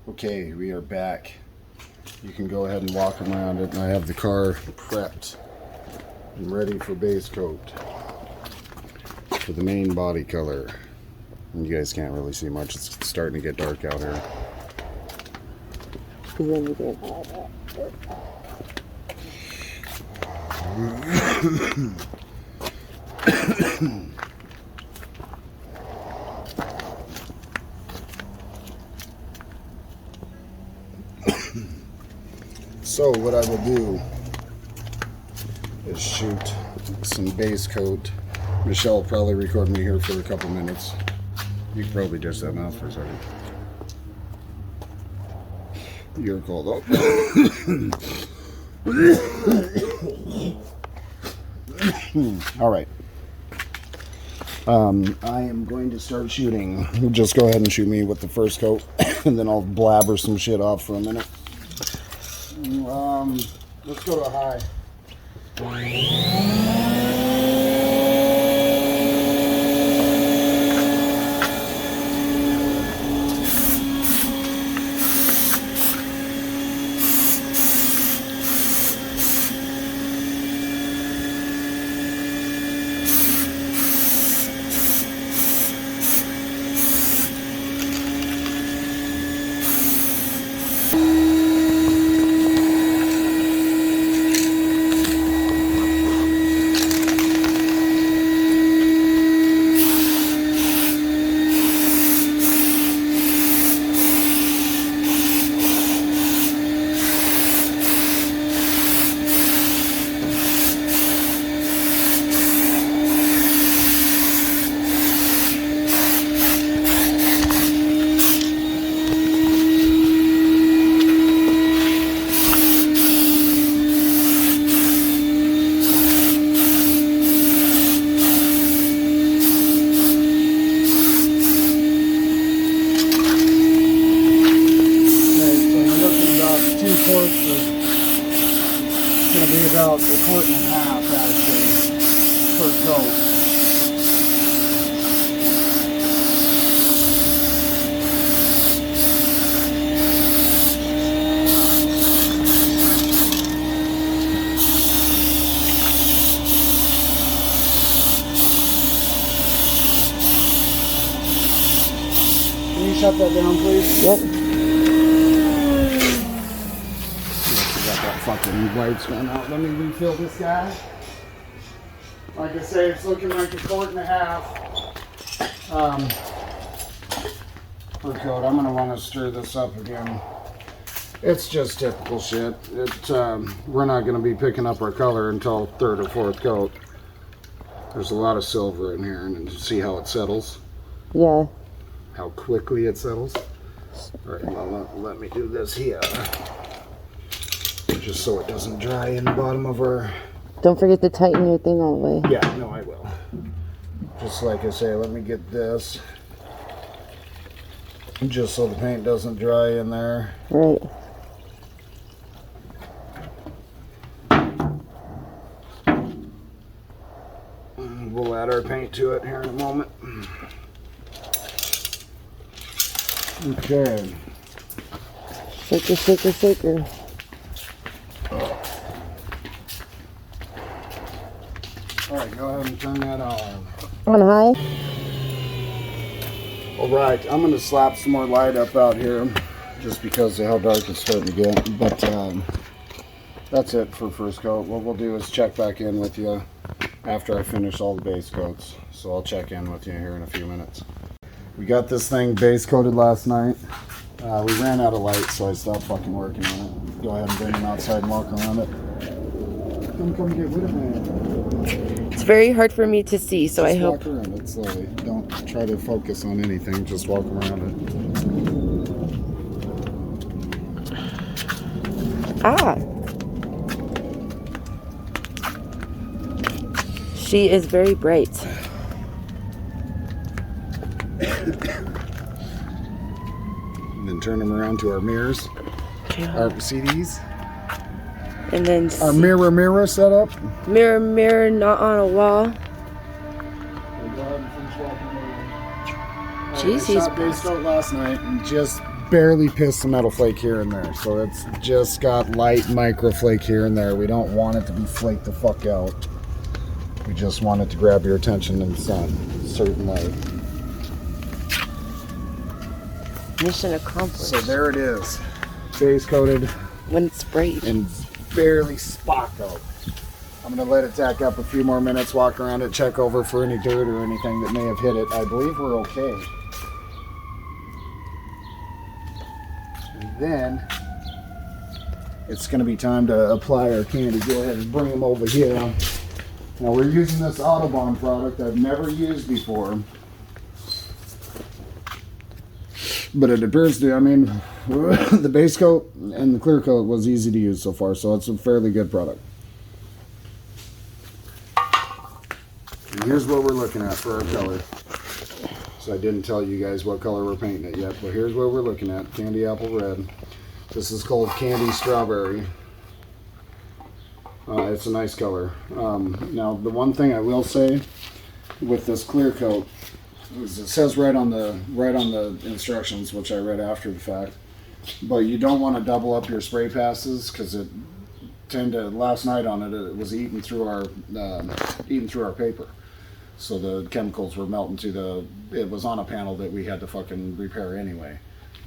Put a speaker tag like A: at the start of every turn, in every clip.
A: Okay, we are back. You can go ahead and walk around it, and I have the car prepped and ready for base coat for the main body color. And you guys can't really see much. It's starting to get dark out here. So what I will do is shoot some base coat. Michelle will probably record me here for a couple minutes. You can probably dish that mouth for a second. You're cold up. All right. I am going to start shooting. Just go ahead and shoot me with the first coat, and then I'll blabber some shit off for a minute. Let's go to high. About a quart and a half actually per coat. Can you shut that down, please? Yep. Fucking lights going out. Let me refill this guy. Like I say, it's looking like a quart and a half per coat. I'm gonna want to stir this up again. It's just typical shit. We're not gonna be picking up our color until third or fourth coat. There's a lot of silver in here, and you see how it settles.
B: Yeah.
A: How quickly it settles. All right, well, let me do this here. Just so it doesn't dry in the bottom of our...
B: Don't forget to tighten your thing all the way.
A: Yeah, no, I will. Just like I say, let me get this. Just so the paint doesn't dry in there.
B: Right.
A: And we'll add our paint to it here in a moment. Okay.
B: Shaker, shaker, shaker.
A: Alright, go ahead and turn that on.
B: On high?
A: Alright, I'm going to slap some more light up out here just because of how dark it's starting to get. But that's it for first coat. What we'll do is check back in with you after I finish all the base coats. So I'll check in with you here in a few minutes. We got this thing base coated last night. We ran out of light, so I stopped fucking working on it. Go ahead and bring him outside and walk around it. Come get rid of it.
B: It's very hard for me to see, so
A: just
B: I hope.
A: Walk around it slowly. Don't try to focus on anything. Just walk around it.
B: Ah. She is very bright.
A: And then turn them around to our mirrors.
B: Okay.
A: Our CDs.
B: And then
A: Our mirror setup.
B: Mirror, not on a wall.
A: Jeez,
B: he's
A: shot base coat last night and just barely pissed the metal flake here and there. So it's just got light micro flake here and there. We don't want it to be flaked the fuck out. We just want it to grab your attention in some certain way.
B: Mission accomplished.
A: So there it is. Base coated.
B: When it's sprayed.
A: And barely spot coat. I'm going to let it tack up a few more minutes, walk around it, check over for any dirt or anything that may have hit it. I believe we're okay. And then it's going to be time to apply our candy. Go ahead and bring them over here. Now we're using this Autobahn product I've never used before. But it appears to, I mean, the base coat and the clear coat was easy to use so far, so it's a fairly good product. And here's what we're looking at for our color. So I didn't tell you guys what color we're painting it yet, but here's what we're looking at. Candy apple red. This is called candy strawberry. It's a nice color. Now the one thing I will say with this clear coat is it says right on the instructions, which I read after the fact, but you don't want to double up your spray passes because it last night on it was eating through our paper. So the chemicals were melting it was on a panel that we had to fucking repair anyway.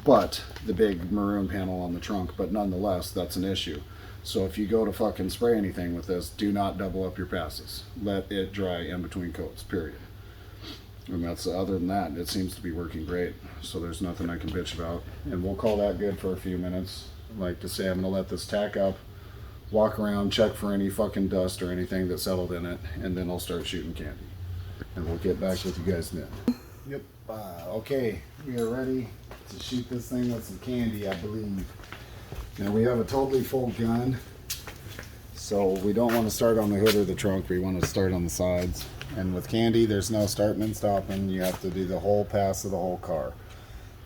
A: But the big maroon panel on the trunk, but nonetheless, that's an issue. So if you go to fucking spray anything with this, do not double up your passes. Let it dry in between coats, period. And that's, other than that, it seems to be working great. So there's nothing I can bitch about. And we'll call that good for a few minutes. Like to say, I'm gonna let this tack up, walk around, check for any fucking dust or anything that settled in it, and then I'll start shooting candy. And we'll get back with you guys then. Yep. Okay, we are ready to shoot this thing with some candy, I believe. Now we have a totally full gun, so we don't want to start on the hood or the trunk. We want to start on the sides. And with candy, there's no starting and stopping. You have to do the whole pass of the whole car.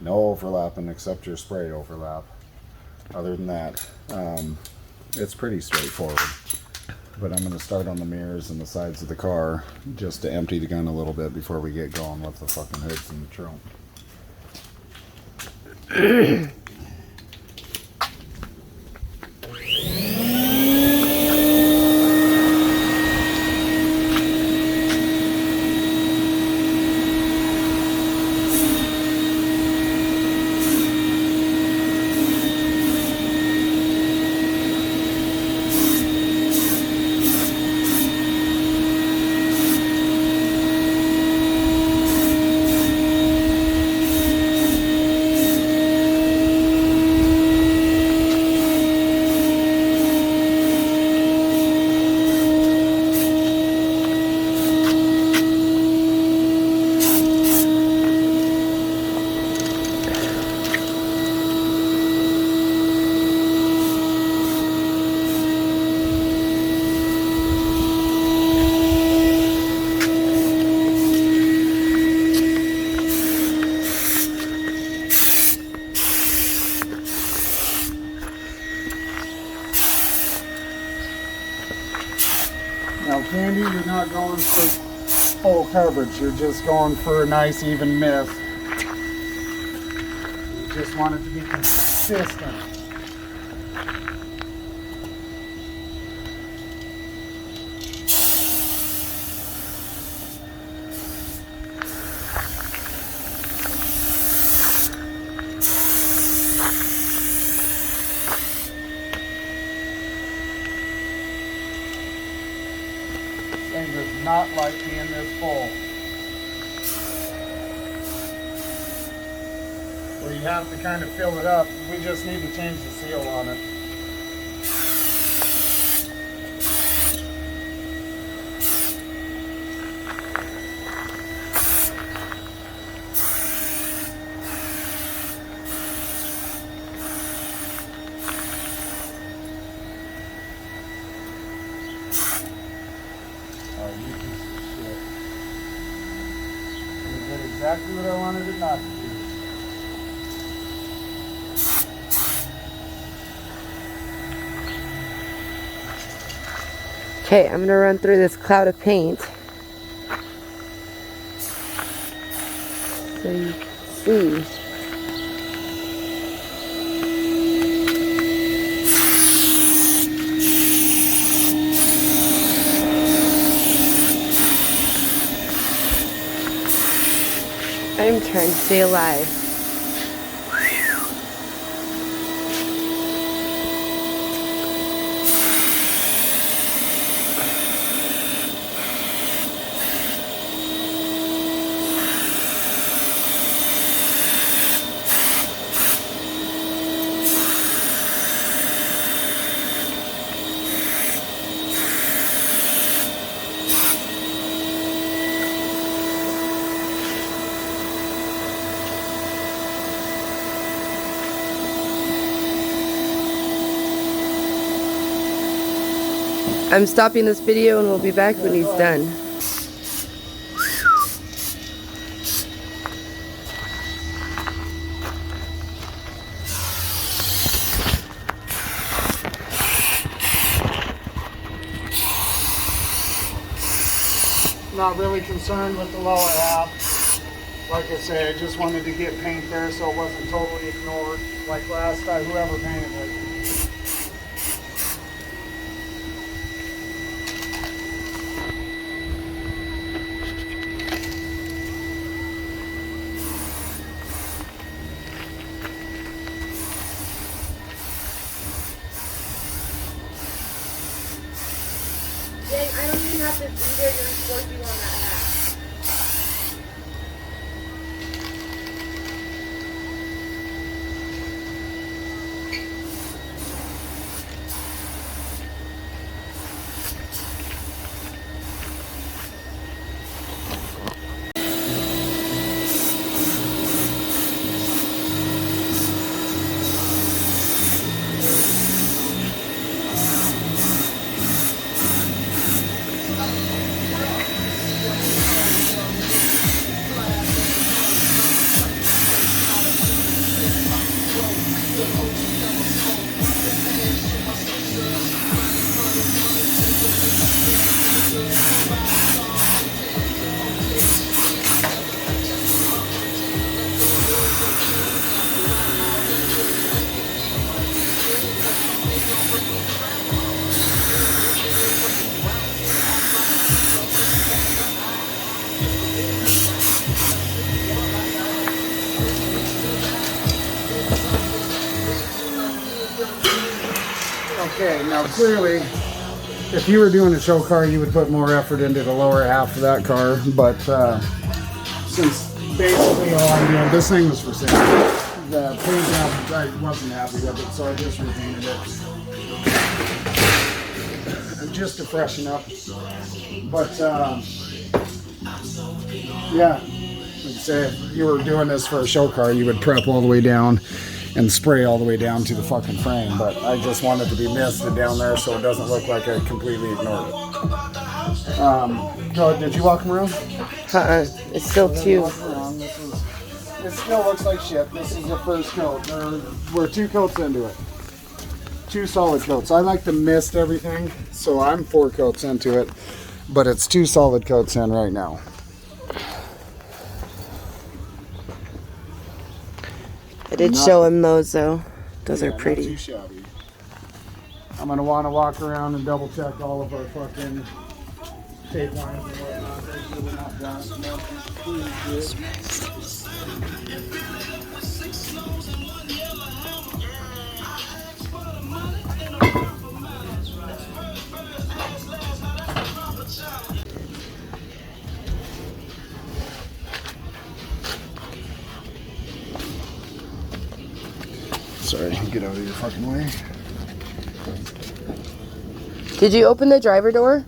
A: No overlapping except your spray overlap. Other than that, it's pretty straightforward. But I'm going to start on the mirrors and the sides of the car just to empty the gun a little bit before we get going with the fucking hoods and the trunk. Now candy, you're not going for full coverage, you're just going for a nice even mist. You just want it to be consistent. Thing does not like being this full. Where you have to kind of fill it up. We just need to change the seal on it. You piece of shit. You did exactly what I wanted it not to do.
B: Okay, I'm gonna run through this cloud of paint so you can see. trying to stay alive. I'm stopping this video and we'll be back when he's done.
A: Not really concerned with the lower half. Like I say, I just wanted to get paint there so it wasn't totally ignored like last time, whoever painted it.
B: Dang, I don't even have to be there to report you on that hat.
A: Okay, now clearly, if you were doing a show car, you would put more effort into the lower half of that car, but since basically all I'm doing, this thing was for sale. The paint job, I wasn't happy with it, so I just repainted it. Just to freshen up. But, yeah, like I say, if you were doing this for a show car, you would prep all the way down and spray all the way down to the fucking frame, but I just want it to be misted down there so it doesn't look like I completely ignored it. Did you walk them around?
B: It's still two.
A: It still looks like shit. This is the first coat. We're 2 coats into it. 2 solid coats. I like to mist everything, so I'm 4 coats into it, but it's 2 solid coats in right now.
B: I did show him those though. Those are
A: Not
B: pretty.
A: too shabby. I'm gonna want to walk around and double check all of our fucking tape lines and whatnot. Make sure we're not done. Sorry, get out of your fucking way.
B: Did you open the driver door?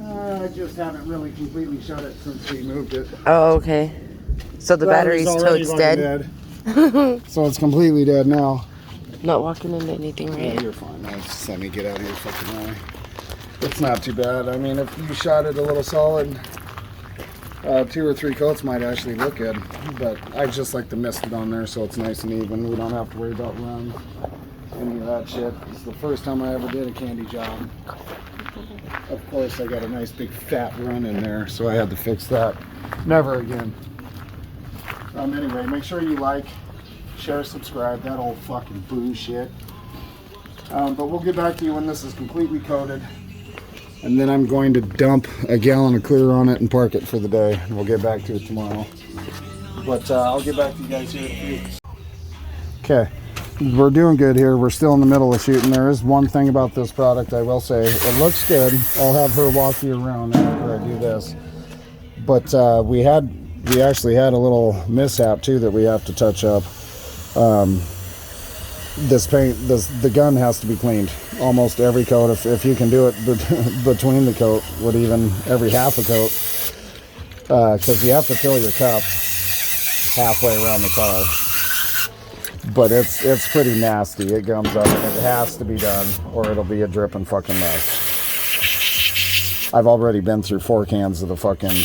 A: I just haven't really completely shut it since we moved it.
B: Oh, okay. So the battery's totes dead.
A: So it's completely dead now.
B: Not walking into anything, right?
A: Yeah, you're fine. Now just let me get out of your fucking way. It's not too bad. I mean, if you shot it a little solid, 2 or 3 coats might actually look good. But I just like to mist it on there so it's nice and even. We don't have to worry about run, any of that shit. It's the first time I ever did a candy job. Of course, I got a nice big fat run in there, so I had to fix that. Never again. Anyway, make sure you like, share, subscribe, that old fucking bullshit. But we'll get back to you when this is completely coated. And then I'm going to dump a gallon of clear on it and park it for the day. And we'll get back to it tomorrow. But I'll get back to you guys here in a few. Okay, we're doing good here. We're still in the middle of shooting. There is one thing about this product I will say. It looks good. I'll have her walk you around after I do this. But we actually had a little mishap too that we have to touch up. This paint, the gun has to be cleaned. Almost every coat, if you can do it between the coat, with even every half a coat, because you have to fill your cup halfway around the car. But it's pretty nasty. It gums up and it has to be done or it'll be a dripping fucking mess. I've already been through 4 cans of the fucking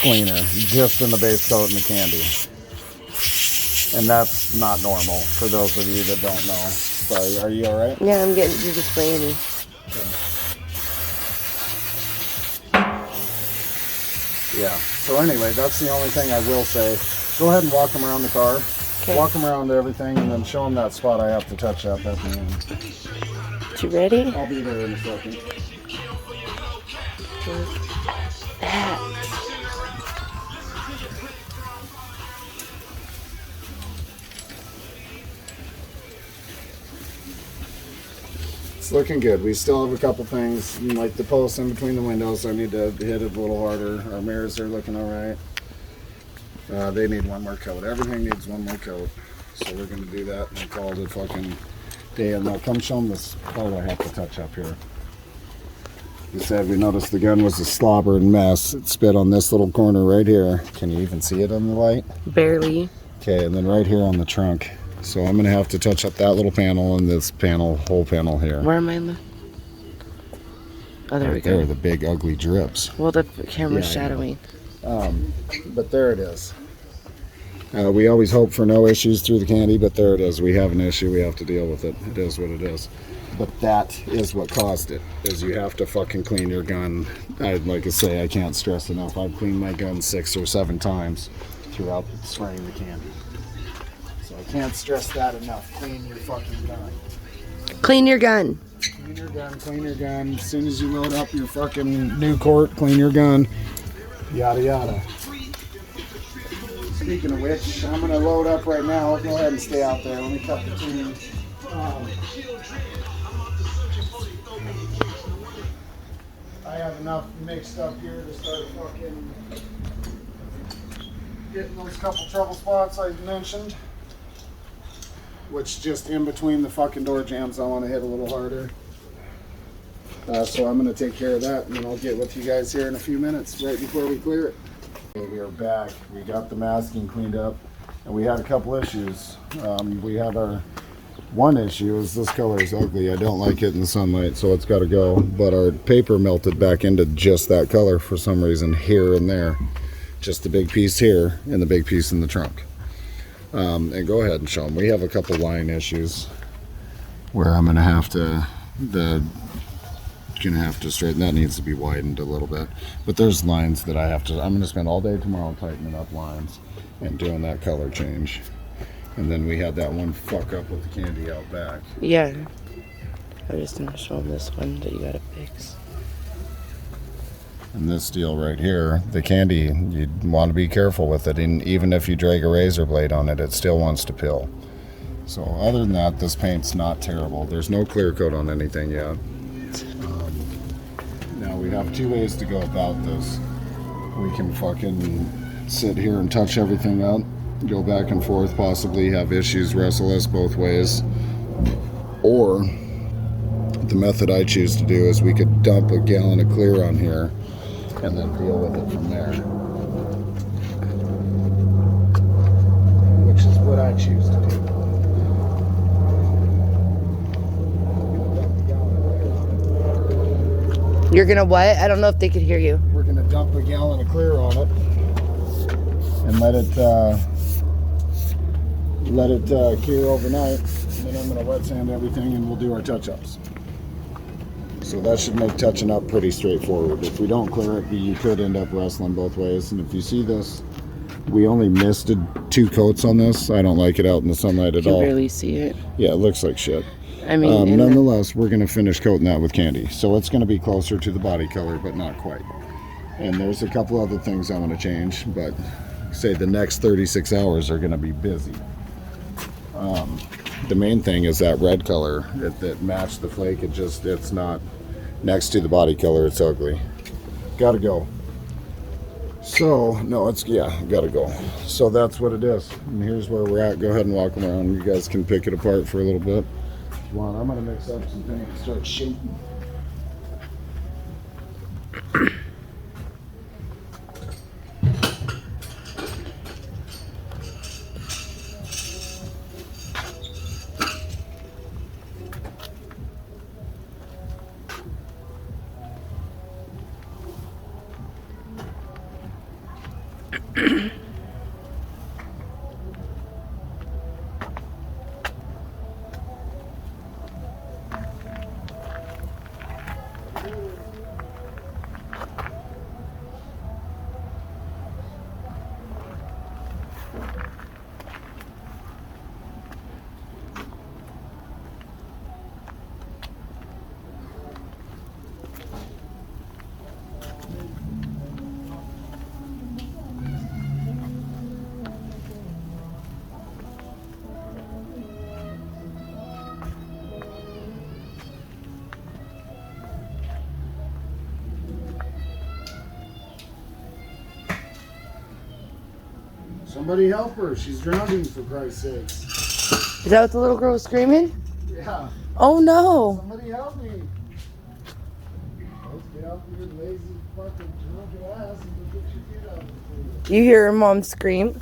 A: cleaner just in the base coat and the candy. And that's not normal for those of you that don't know. Sorry, are you alright?
B: Yeah, you're just spraying me.
A: Okay. Yeah. So anyway, that's the only thing I will say. Go ahead and walk them around the car. Okay. Walk them around everything and then show them that spot I have to touch up at the end.
B: You ready?
A: I'll be there in a second. It's looking good. We still have a couple things, like the posts in between the windows. I need to hit it a little harder. Our mirrors are looking all right. They need one more coat. Everything needs one more coat. So we're going to do that and call it a fucking day. And now come show them this part I have to touch up here. You said we noticed the gun was a slobbered mess. It spit on this little corner right here. Can you even see it in the light?
B: Barely.
A: Okay, and then right here on the trunk. So I'm going to have to touch up that little panel and this panel, whole panel here.
B: Where am I? Oh, there
A: right
B: we go.
A: There, the big ugly drips.
B: Well, the camera's shadowing.
A: But there it is. We always hope for no issues through the candy, but there it is. We have an issue. We have to deal with it. It is what it is. But that is what caused it, is you have to fucking clean your gun. Like I say, I can't stress enough. I've cleaned my gun 6 or 7 times throughout spraying the candy. So I can't stress that enough. Clean your fucking gun.
B: Clean your gun.
A: Clean your gun, clean your gun. As soon as you load up your fucking new quart, clean your gun. Yada yada. Speaking of which, I'm going to load up right now. Go ahead and stay out there. Let me cut the tune. I have enough mixed up here to start fucking getting those couple trouble spots I mentioned. Which just in between the fucking door jams I want to hit a little harder. So I'm going to take care of that and then I'll get with you guys here in a few minutes right before we clear it. We are back. We got the masking cleaned up and we had a couple issues. We had our one issue is this color is ugly. I don't like it in the sunlight, so it's got to go. But our paper melted back into just that color for some reason here and there. Just the big piece here and the big piece in the trunk. And go ahead and show them. We have a couple line issues where I'm going to have to straighten. That needs to be widened a little bit. But there's lines that I'm going to spend all day tomorrow tightening up lines and doing that color change. And then we had that one fuck up with the candy out back.
B: Yeah. I'm just going to show them this one that you got to fix.
A: And this deal right here, the candy, you want to be careful with it. And even if you drag a razor blade on it, it still wants to peel. So other than that, this paint's not terrible. There's no clear coat on anything yet. Now we have 2 ways to go about this. We can fucking sit here and touch everything out, go back and forth, possibly have issues, wrestle us both ways. Or the method I choose to do is we could dump a gallon of clear on here and then deal with it from there. Which is what I choose to do.
B: You're going to what? I don't know if they could hear you.
A: We're going to dump a gallon of clear on it and let it cure overnight. And then I'm going to wet sand everything and we'll do our touch-ups. So that should make touching up pretty straightforward. If we don't clear it, you could end up wrestling both ways. And if you see this, we only misted 2 coats on this. I don't like it out in the sunlight at all.
B: You can barely see it.
A: Yeah, it looks like shit.
B: I mean,
A: nonetheless, we're going to finish coating that with candy. So it's going to be closer to the body color, but not quite. And there's a couple other things I want to change, but say the next 36 hours are going to be busy. The main thing is that red color that matched the flake. It's not next to the body color. It's ugly. Gotta go. So no, gotta go. So that's what it is. And here's where we're at. Go ahead and walk around. You guys can pick it apart for a little bit if you want. I'm gonna mix up some things and start shaking. Somebody help her. She's drowning, for Christ's sakes.
C: Is that what the little girl was screaming?
A: Yeah.
C: Oh no.
A: Somebody help me. Let's get out your lazy fucking drunk ass and get your kid out of the pool.
C: You hear her mom scream?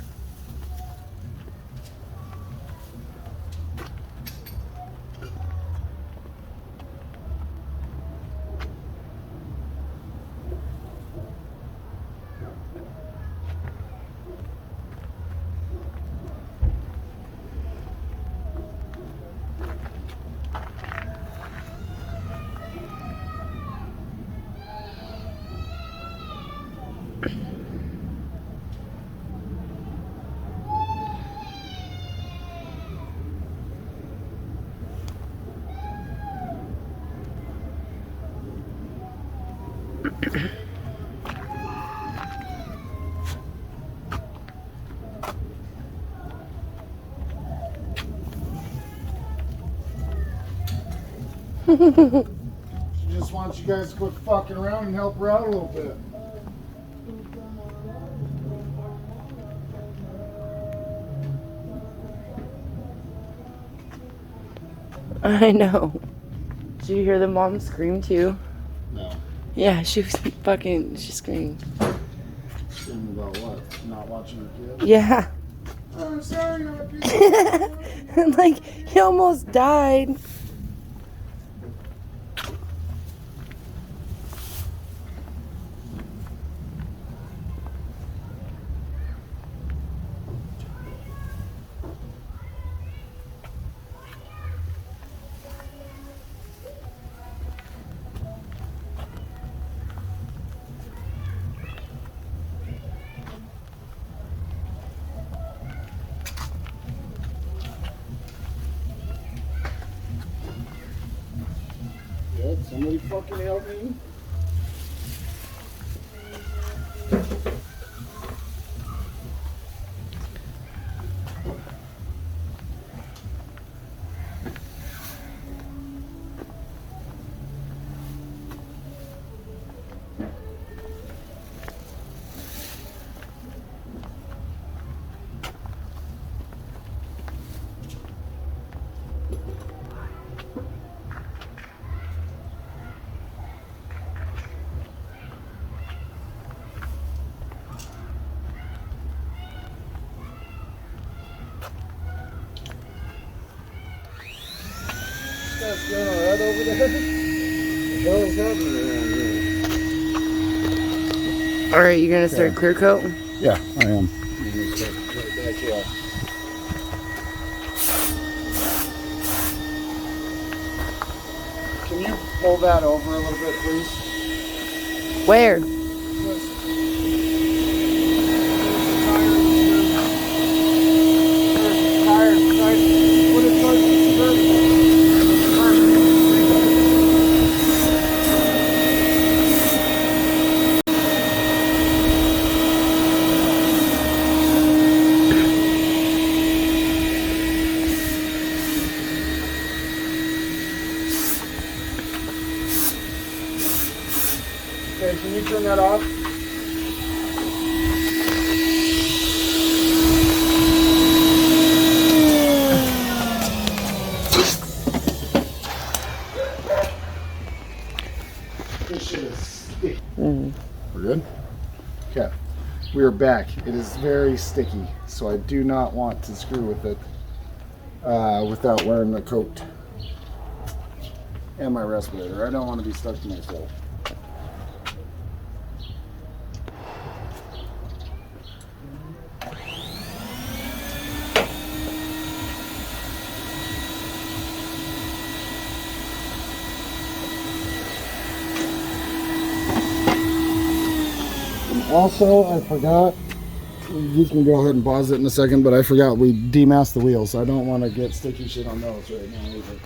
A: She just wants you guys to quit fucking around and help her out a little bit.
C: I know. Did you hear the mom scream too?
A: No.
C: Yeah, she screamed.
A: Screaming about what? Not watching her kid?
C: Yeah.
A: I'm sorry, I'm
C: Like, he almost died.
A: Somebody fucking help me. What's going on right over there? What the hell is happening around here?
C: Alright, you gonna start clear coat?
A: Yeah, I am. I'm gonna start right back here. Can you pull that over a little bit, please?
C: Where?
A: Okay, can you turn that off? This shit is sticky. We're good? Okay. We are back. It is very sticky, so I do not want to screw with it without wearing the coat and my respirator. I don't want to be stuck to myself. Also, I forgot, you can go ahead and pause it in a second, but I forgot we demasked the wheels. I don't want to get sticky shit on those right now either.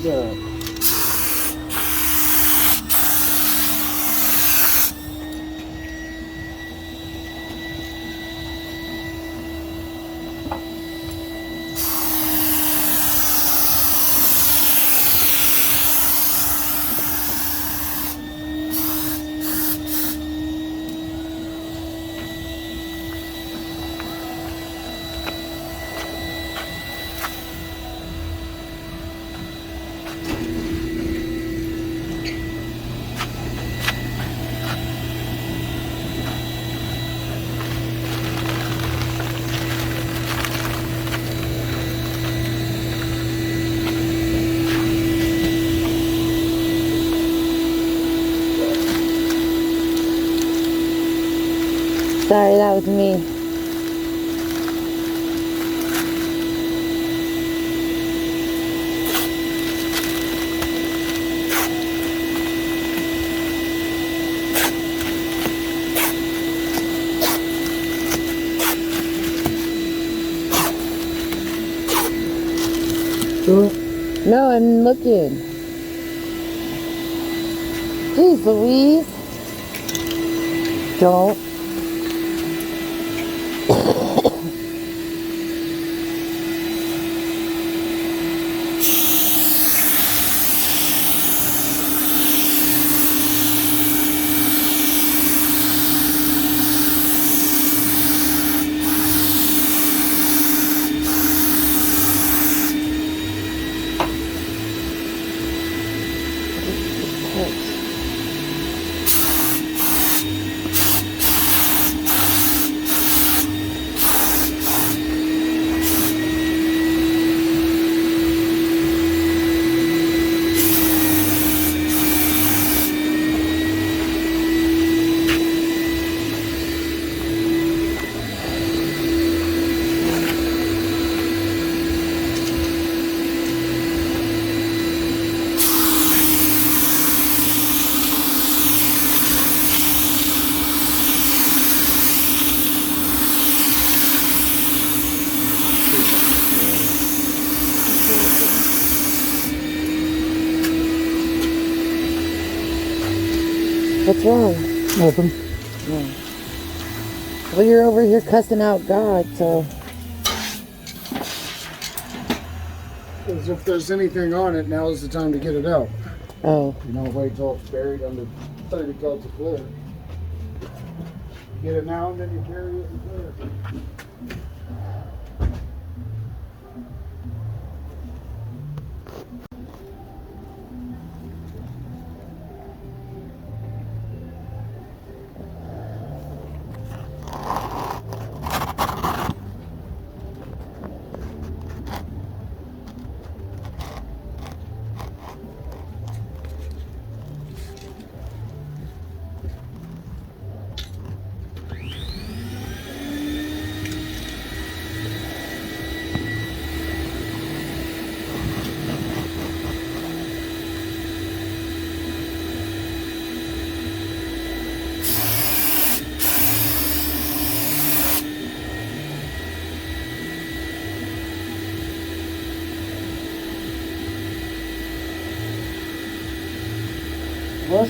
A: Okay.
C: Sorry, that was me. No, I'm looking. Jeez Louise. Don't. What's wrong?
A: Nothing.
C: No. Well, you're over here cussing out God, so.
A: As if there's anything on it, now is the time to get it out.
C: Oh.
A: You don't wait till it's buried under 30 coats of clear. Get it now and then you carry it and clear it.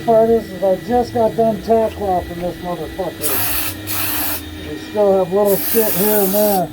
D: part is I just got done tack clothing this motherfucker. We still have little shit here and there.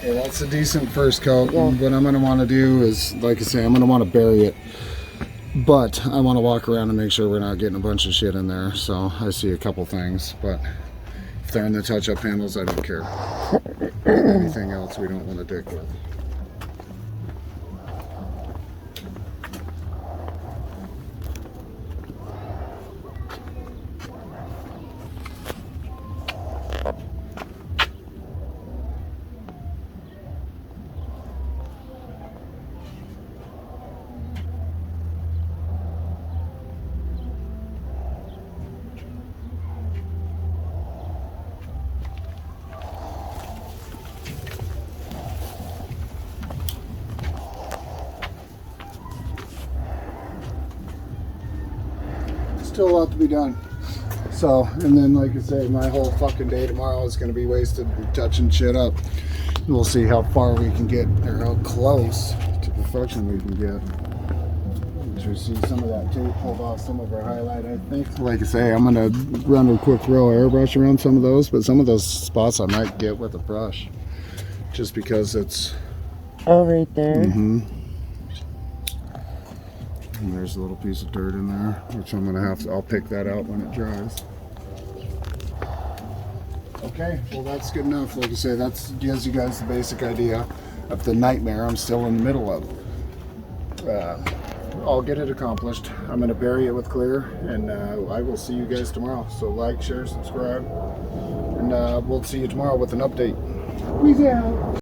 A: Yeah, that's a decent first coat.
C: Yeah.
A: What I'm going to want to do is, like I say, I'm going to want to bury it. But I want to walk around and make sure we're not getting a bunch of shit in there. So I see a couple things. But if they're in the touch-up handles, I don't care. Anything else we don't want to dick with. Still a lot to be done. So, and then like I say, my whole fucking day tomorrow is going to be wasted touching shit up. We'll see how far we can get, or how close to perfection we can get. We see some of that tape pulled off some of our highlight, I think. Like I say, I'm going to run a quick throw airbrush around some of those, but some of those spots I might get with a brush. Just because it's...
C: Oh, right there.
A: Mm-hmm. And there's a little piece of dirt in there, which I'm gonna have to, I'll pick that out when it dries. Okay, well that's good enough. Like I say, that gives you guys the basic idea of the nightmare I'm still in the middle of. I'll get it accomplished. I'm gonna bury it with clear, and I will see you guys tomorrow. So like, share, subscribe, and we'll see you tomorrow with an update. Peace out.